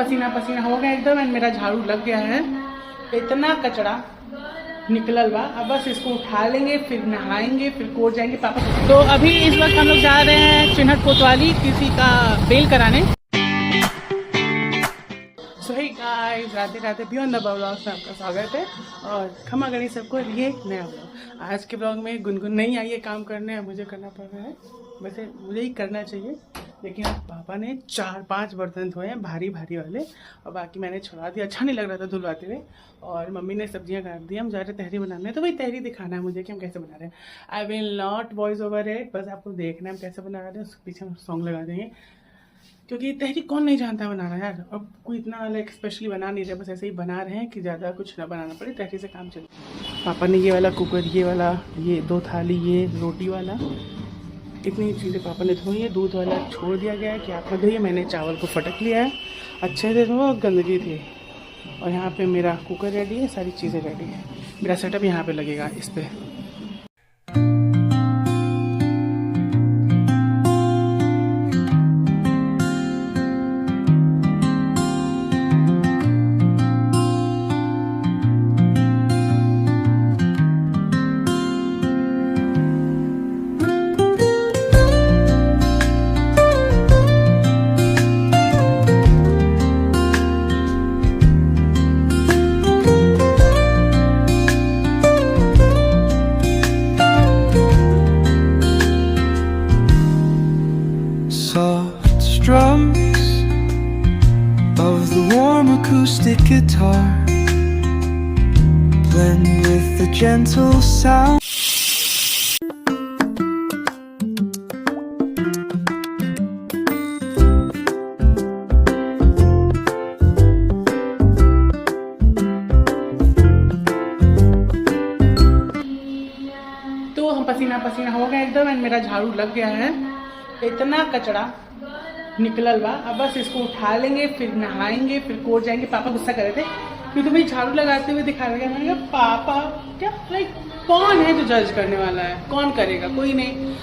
पसीना पसीना हो गए एकदम एंड मेरा झाड़ू लग गया है। इतना कचरा निकलल बा। अब बस इसको उठा लेंगे, फिर नहाएंगे, फिर कोर्ट जाएंगे पापा। तो अभी इस वक्त हम लोग जा रहे हैं चिन्हट कोतवाली किसी का बेल कराने। So hey guys, Radhe Radhe, beyond the blogs में आपका स्वागत है और क्षमा करें सबको, ये एक नया ब्लॉग। आज के ब्लॉग में गुनगुन नहीं आई है काम करने, मुझे करना पड़ रहा है। वैसे मुझे ही करना चाहिए, लेकिन आज पापा ने 4-5 बर्तन धोए हैं भारी भारी वाले, और बाकी मैंने छुड़ा दिया। अच्छा नहीं लग रहा था धुलवाते हुए। और मम्मी ने सब्जियां काट दी। हम जा रहे तहरी बनाने, तो वही तहरी दिखाना है मुझे कि हम कैसे बना रहे हैं। I will not voice over it, बस आपको देखना है हम कैसे बना रहे हैं। उसके पीछे हम सॉन्ग लगा देंगे, क्योंकि तहरी कौन नहीं जानता बनाना यार। अब कोई इतना लाइक स्पेशली बना नहीं रहे, बस ऐसे ही बना रहे हैं कि ज़्यादा कुछ ना बनाना पड़े, तहरी से काम चले। पापा ने ये वाला कुकर, ये वाला, ये 2 थाली, ये रोटी वाला, इतनी चीज़ें पापा ने धोई है। दूध वाला छोड़ दिया गया है कि आप मत धोइए। मैंने चावल को फटक लिया है अच्छे से, वो गंदगी थी। और यहाँ पे मेरा कुकर रेडी है, सारी चीज़ें रेडी है। मेरा सेटअप यहाँ पे लगेगा इस पे। Soft strums of the warm acoustic guitar blend with the gentle sound. तो हम पसीना पसीना हो गए एकदम एंड मेरा झाड़ू लग गया है। इतना कचरा निकलल बा। अब बस इसको उठा लेंगे, फिर नहाएंगे, फिर कोर्ट जाएंगे। पापा गुस्सा कर रहे थे क्योंकि भाई झाड़ू लगाते हुए दिखा रहे हैं। मैंने कहा पापा क्या लाइक कौन है जो जज करने वाला है, कौन करेगा, कोई नहीं।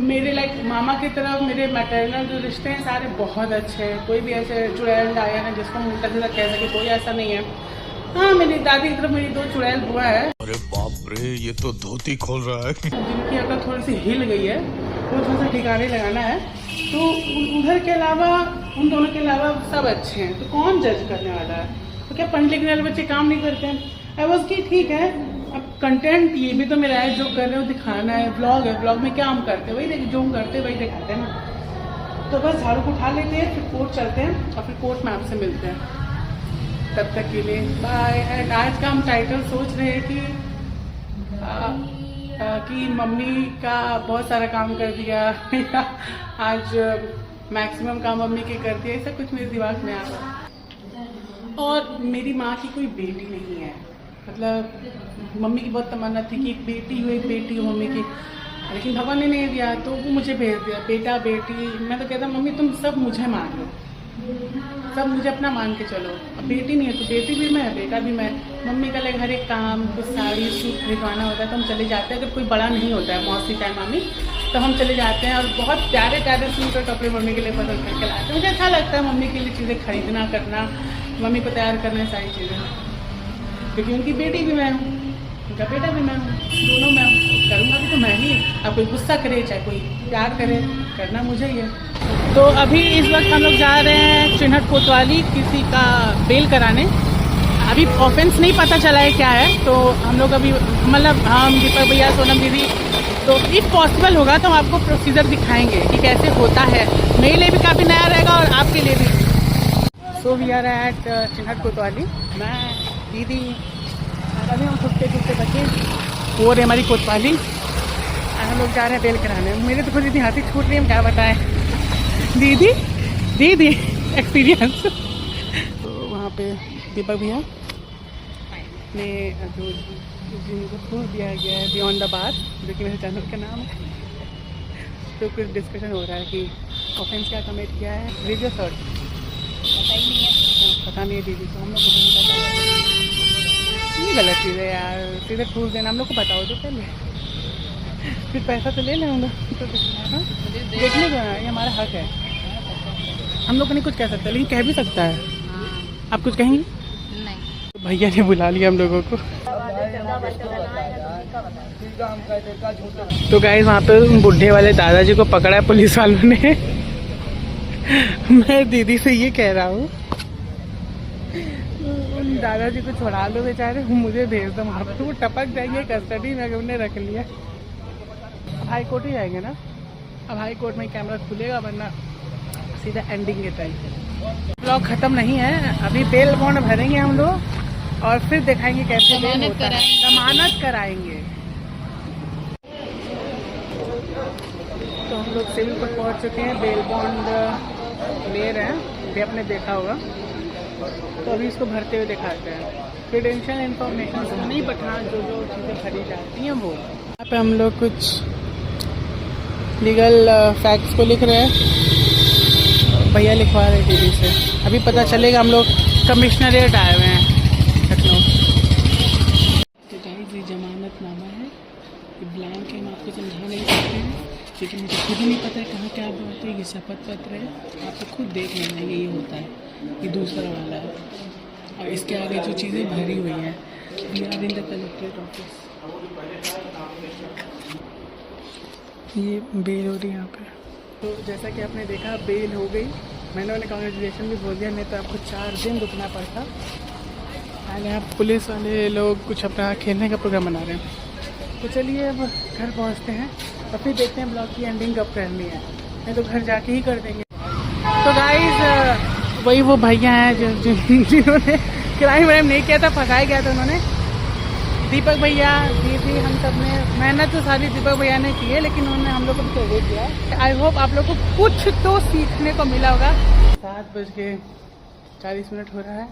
मेरे लाइक मामा की तरफ मेरे मैटरनल जो रिश्ते हैं सारे बहुत अच्छे हैं। कोई भी ऐसे चुड़ैल आया है जिसको हम उल्टा सीधा कह सके, कोई ऐसा नहीं है। हाँ, मेरी दादी की तरफ मेरी 2 चुड़ैल बुआ है। अरे बाप रे, ये तो धोती खोल रहा है। जिनकी अकल थोड़ी सी हिल गई है, वो थोड़ा सा ठिकाने लगाना है। तो उधर के अलावा, उन दोनों के अलावा सब अच्छे हैं, तो कौन जज करने वाला है। तो क्या पढ़ने लिखने वाले बच्चे काम नहीं करते हैं? आई वॉज की ठीक है, अब कंटेंट ये भी तो मेरा है, जो कर रहे हो दिखाना है। ब्लॉग है, ब्लॉग में क्या हम करते हैं वही जो हम करते हैं वही दिखाते हैं ना। तो बस झाड़ू को उठा लेते हैं, फिर कोर्ट चलते हैं और फिर कोर्ट में आपसे मिलते हैं। तब तक के लिए बाय। एंड आज का हम टाइटल सोच रहे हैं कि मम्मी का बहुत सारा काम कर दिया आज मैक्सिमम काम मम्मी के कर दिया, ऐसा कुछ मेरे दिमाग में आ रहा। और मेरी माँ की कोई बेटी नहीं है, मतलब मम्मी की बहुत तमन्ना थी कि एक बेटी हो मम्मी की, लेकिन भगवान ने नहीं दिया, तो वो मुझे भेज दिया बेटा बेटी। मैं तो कहता मम्मी तुम सब मुझे मान लो, सब मुझे अपना मान के चलो। अब बेटी नहीं है तो बेटी भी मैं, बेटा भी मैं। मम्मी का लाइक हर एक काम, कुछ साड़ी सूट खरीदवाना होता है तो हम चले जाते हैं। अगर कोई बड़ा नहीं होता है मौसी टाइम मामी, तो हम चले जाते हैं और बहुत प्यारे प्यारे सूट और कपड़े मम्मी के लिए पसंद करके लाते हैं। मुझे अच्छा लगता है मम्मी के लिए चीज़ें खरीदना करना, मम्मी को तैयार करना, सारी चीज़ें। क्योंकि उनकी बेटी भी मैं हूँ, उनका बेटा भी मैं हूँ, दोनों मैं हूँ। करूँगा भी तो मैं ही। अब कोई गुस्सा करे चाहे कोई प्यार करे, करना मुझे ही है। तो अभी इस वक्त हम लोग जा रहे हैं चिन्हट कोतवाली किसी का बेल कराने। अभी ऑफेंस नहीं पता चला है क्या है, तो हम लोग अभी मतलब हम दीपक भैया, सोनम दीदी, तो इफ पॉसिबल होगा तो हम आपको प्रोसीजर दिखाएंगे कि कैसे होता है। मेरे लिए भी काफ़ी नया रहेगा और आपके लिए भी। सो वी आर एट चिन्हट कोतवाली। मैं दीदी अभी हम छुट्टे बच्चे हो रहे हमारी कोतवाली, हम लोग जा रहे हैं बेल कराने। मेरे तो खुद इतनी हाथी छूट रही है, हम क्या बताएं। दीदी एक्सपीरियंस। तो वहाँ पे दीपक भैया ने जो जिनको फूल दिया गया है बियॉन्ड द बात, जो कि मेरे चैनल का नाम है, तो कुछ डिस्कशन हो रहा है कि ऑफेंस क्या कमिट किया है। वीडियो शॉर्ट पता नहीं है दीदी को, हम लोग को नहीं पता। ये गलत चीज़ है यार, सीधे फूल देना हम लोग को बताओ तो पहले, फिर पैसा तो ले लें हम लोग। तो देखने का ये हमारा हक है, हम लोग को नहीं कुछ कह सकते, लेकिन कह भी सकता है। आप कुछ कहेंगे? नहीं। भैया ने बुला लिया हम लोगों को। तो गाइस वहाँ पे उन बुढ़े वाले दादाजी को पकड़ा है पुलिस वालों ने। मैं दीदी से ये कह रहा हूँ उन दादाजी को छोड़ा लो बेचारे, मुझे भेज दो वहाँ पे, वो टपक जाएंगे कस्टडी में, उन्हें रख लिया। अब हाई कोर्ट ही जाएंगे ना, अब हाई कोर्ट में कैमरा खुलेगा, वरना सीधा एंडिंग के टाइम। ब्लॉग खत्म नहीं है, अभी बेल बॉन्ड भरेंगे हम लोग और फिर दिखाएंगे कैसे बेल होता है, जमानत कराएंगे। तो हम लोग सिविल पर पहुंच चुके हैं, बेल बॉन्ड ले रहे हैं, भी आपने देखा होगा। तो अभी इसको भरते हुए दिखाते हैं। क्रेडेंशियल इन्फॉर्मेशन नहीं बता, जो जो चीज़ें भरी जाती हैं वो। यहाँ पे हम लोग कुछ लीगल फैक्ट्स को लिख रहे हैं, भैया लिखवा रहे दीदी से। अभी पता चलेगा, हम लोग कमिश्नरेट आए हुए हैं लखनऊ। तो गाइस ये जमानतनामा है, ये ब्लैंक है, हम आपको समझा नहीं सकते हैं क्योंकि मुझे खुद नहीं पता है कहाँ क्या बात है। ये शपथ पत्र है, आपको खुद देख लेना है, यही होता है। ये दूसरा वाला है और इसके आगे जो चीज़ें भरी हुई हैं, we are in the collectorate office. ये बेल हो रही है यहाँ पे। तो जैसा कि आपने देखा बेल हो गई, मैंने उन्हें कांग्रेचुलेशन भी बोल दिया, नहीं तो आपको 4 दिन रुकना पड़ता। एंड यहाँ पुलिस वाले लोग कुछ अपना खेलने का प्रोग्राम बना रहे हैं। तो चलिए अब घर पहुँचते हैं और फिर देखते हैं ब्लॉग की एंडिंग कब करनी है, नहीं तो घर जाके ही कर देंगे। तो गाइस वही वो भैया हैं जिन्होंने क्राइम वाइम नहीं किया था, फंसाया गया था उन्होंने। दीपक भैया, दीदी, हम सब ने मेहनत तो सारी दीपक भैया ने की है, लेकिन उन्होंने हम लोग को भी तो किया। आई होप आप लोग को कुछ तो सीखने को मिला होगा। 7:40 हो रहा है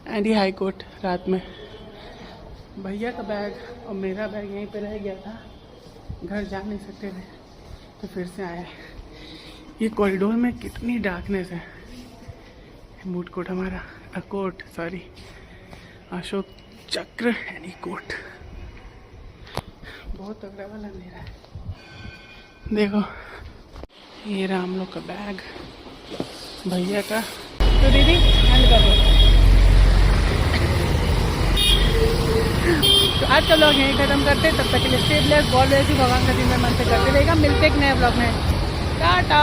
एंड ये हाई कोर्ट रात में। भैया का बैग और मेरा बैग यहीं पे रह गया था, घर जा नहीं सकते थे तो फिर से आए। ये कॉरिडोर में कितनी डार्कनेस है। मूड कोर्ट हमारा, कोर्ट सॉरी, अशोक चक्र यानी कोर्ट। बहुत तगड़ा वाला अंधेरा है। देखो ये रहा हम लोग का बैग भैया का। तो दीदी हैंड कर दो। तो आज का ब्लॉग यहीं खत्म करते, तब तक के लिए stay blessed, God bless you, भगवान का दिन में मन से करते रहेगा। मिलते एक नए ब्लॉग में, टाटा।